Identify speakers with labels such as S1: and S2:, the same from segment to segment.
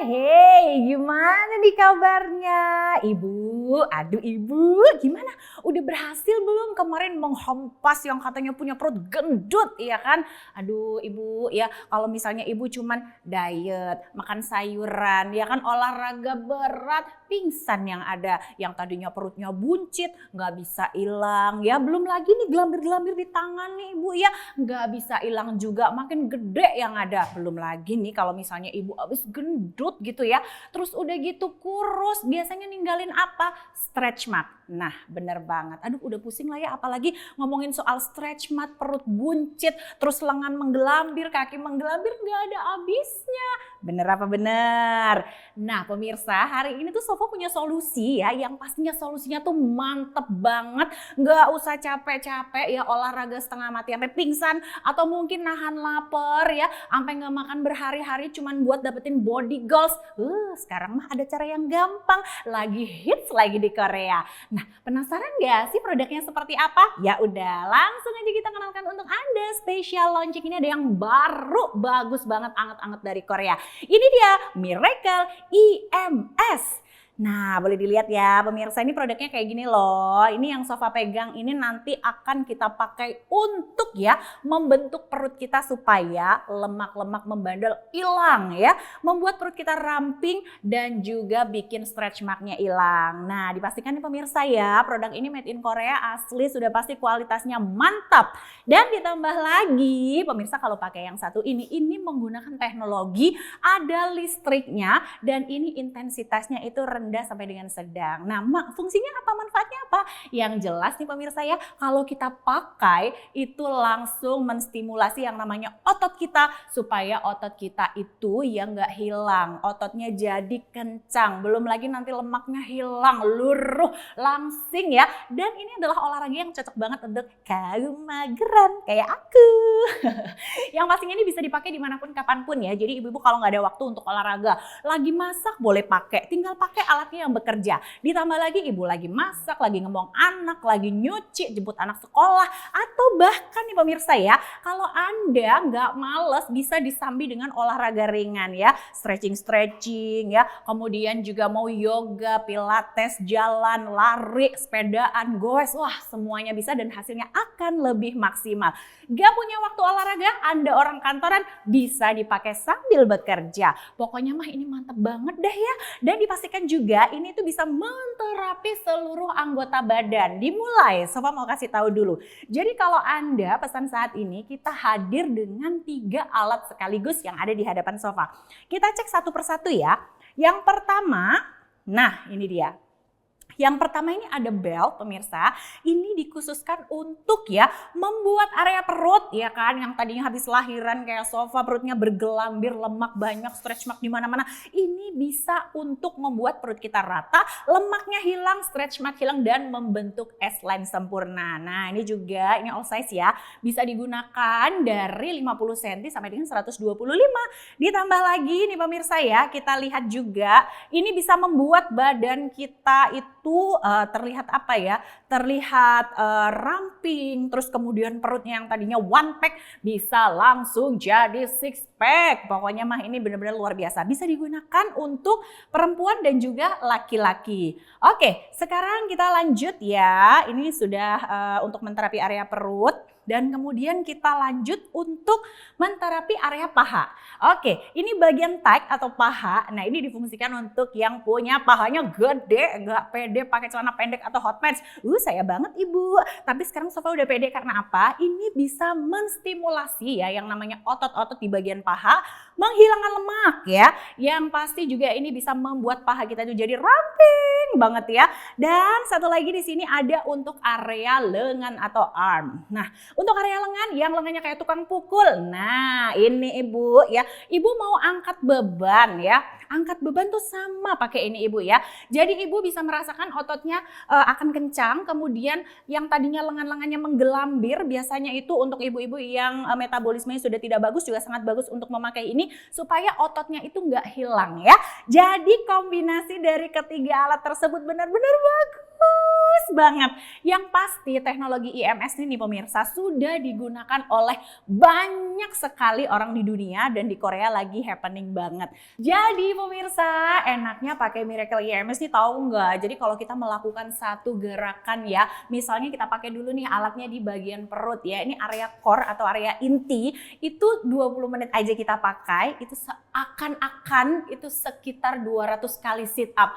S1: Hey, gimana nih kabarnya? Aduh ibu, gimana? Udah berhasil belum kemarin menghempas yang katanya punya perut gendut, ya kan? Aduh ibu, ya kalau misalnya ibu cuman diet, makan sayuran, ya kan olahraga berat, pingsan yang ada. Yang tadinya perutnya buncit, nggak bisa hilang, ya belum lagi nih gelambir-gelambir di tangan nih ibu ya, nggak bisa hilang juga, makin gede yang ada. Belum lagi nih kalau misalnya ibu abis gendut gitu ya, terus udah gitu kurus, biasanya ninggalin apa? Stretch mark. Nah bener banget, aduh udah pusing lah ya, apalagi ngomongin soal stretch mark, perut buncit, terus lengan menggelambir, kaki menggelambir, nggak ada habisnya. Bener apa bener? Nah pemirsa, hari ini tuh Sofa punya solusi ya, yang pastinya solusinya tuh mantep banget. Nggak usah capek-capek ya olahraga setengah mati sampai pingsan, atau mungkin nahan lapar ya, sampai nggak makan berhari-hari cuman buat dapetin body goals. Sekarang mah ada cara yang gampang, lagi hits lagi di Korea. Nah, penasaran gak sih produknya seperti apa? Ya udah, langsung aja kita kenalkan untuk Anda. Spesial launching ini ada yang baru, bagus banget, anget-anget dari Korea. Ini dia Miracle EMS. Nah boleh dilihat ya pemirsa, ini produknya kayak gini loh. Ini yang Sofa pegang ini nanti akan kita pakai untuk ya membentuk perut kita supaya lemak-lemak membandel hilang ya. Membuat perut kita ramping dan juga bikin stretch marknya hilang. Nah dipastikan nih pemirsa ya, produk ini made in Korea, asli sudah pasti kualitasnya mantap. Dan ditambah lagi pemirsa, kalau pakai yang satu ini menggunakan teknologi ada listriknya, dan ini intensitasnya itu rendah sampai dengan sedang. Nah, fungsinya apa, manfaatnya apa? Yang jelas nih pemirsa ya, kalau kita pakai itu langsung menstimulasi yang namanya otot kita, supaya otot kita itu ya nggak hilang, ototnya jadi kencang. Belum lagi nanti lemaknya hilang, luruh, langsing ya. Dan ini adalah olahraga yang cocok banget untuk kaum mageran kayak aku. Yang pastinya ini bisa dipakai dimanapun kapanpun ya. Jadi ibu-ibu kalau nggak ada waktu untuk olahraga, lagi masak boleh pakai, tinggal pakai alatnya yang bekerja. Ditambah lagi ibu lagi masak, lagi ngomong anak, lagi nyuci, jemput anak sekolah, atau bahkan nih pemirsa ya, kalau Anda nggak males bisa disambi dengan olahraga ringan ya, stretching ya, kemudian juga mau yoga, pilates, jalan, lari, sepedaan, goes, wah semuanya bisa dan hasilnya akan lebih maksimal. Gak punya waktu olahraga, Anda orang kantoran, bisa dipakai sambil bekerja. Pokoknya mah ini mantep banget deh ya. Dan dipastikan juga ini tuh bisa menterapi seluruh anggota badan. Dimulai, Sofa mau kasih tahu dulu. Jadi kalau Anda pesan saat ini, kita hadir dengan 3 alat sekaligus yang ada di hadapan Sofa. Kita cek satu persatu ya. Yang pertama, nah ini dia. Yang pertama ini ada belt pemirsa, ini dikhususkan untuk ya membuat area perut ya kan, yang tadinya habis lahiran kayak Sofa perutnya bergelambir, lemak banyak, stretch mark di mana-mana. Ini bisa untuk membuat perut kita rata, lemaknya hilang, stretch mark hilang, dan membentuk S-line sempurna. Nah ini juga, ini all size ya, bisa digunakan dari 50 cm sampai dengan 125. Ditambah lagi nih pemirsa ya, kita lihat juga ini bisa membuat badan kita itu terlihat apa ya, terlihat ramping, terus kemudian perutnya yang tadinya one pack bisa langsung jadi six pack. Pokoknya mah ini benar-benar luar biasa, bisa digunakan untuk perempuan dan juga laki-laki. Oke, sekarang kita lanjut ya, ini sudah untuk menterapi area perut. Dan kemudian kita lanjut untuk menterapi area paha. Oke, ini bagian thigh atau paha. Nah ini difungsikan untuk yang punya pahanya gede, gak pede pakai celana pendek atau hot pants. Saya banget ibu. Tapi sekarang Sofa udah pede karena apa? Ini bisa menstimulasi ya yang namanya otot-otot di bagian paha, menghilangkan lemak ya. Yang pasti juga ini bisa membuat paha kita itu jadi ramping banget ya. Dan satu lagi di sini ada untuk area lengan atau arm. Nah, untuk area lengan yang lengannya kayak tukang pukul. Nah, ini ibu ya. Ibu mau angkat beban ya. Angkat beban tuh sama pakai ini ibu ya. Jadi ibu bisa merasakan ototnya akan kencang. Kemudian yang tadinya lengan-lengannya menggelambir, biasanya itu untuk ibu-ibu yang metabolismenya sudah tidak bagus juga sangat bagus untuk memakai ini supaya ototnya itu nggak hilang ya. Jadi kombinasi dari ketiga alat tersebut tersebut benar-benar bagus banget. Yang pasti teknologi IMS ini nih pemirsa sudah digunakan oleh banyak sekali orang di dunia dan di Korea lagi happening banget. Jadi pemirsa, enaknya pakai Miracle IMS nih tahu nggak? Jadi kalau kita melakukan satu gerakan ya, misalnya kita pakai dulu nih alatnya di bagian perut ya. Ini area core atau area inti, itu 20 menit aja kita pakai, itu seakan-akan itu sekitar 200 kali sit up.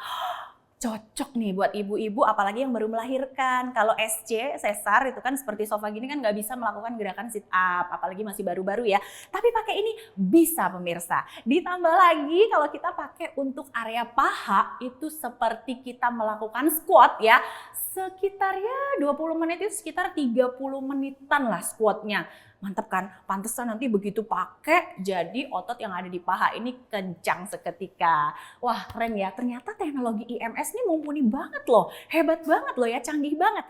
S1: Cocok nih buat ibu-ibu apalagi yang baru melahirkan. Kalau SC, sesar itu kan seperti sofa gini kan nggak bisa melakukan gerakan sit up, apalagi masih baru-baru ya. Tapi pakai ini bisa pemirsa. Ditambah lagi kalau kita pakai untuk area paha itu seperti kita melakukan squat ya. Sekitar ya 20 menit itu sekitar 30 menitan lah squatnya. Mantap kan? Pantesan nanti begitu pakai jadi otot yang ada di paha ini kencang seketika. Wah keren ya, ternyata teknologi IMS ini mumpuni banget loh. Hebat banget loh ya, canggih banget.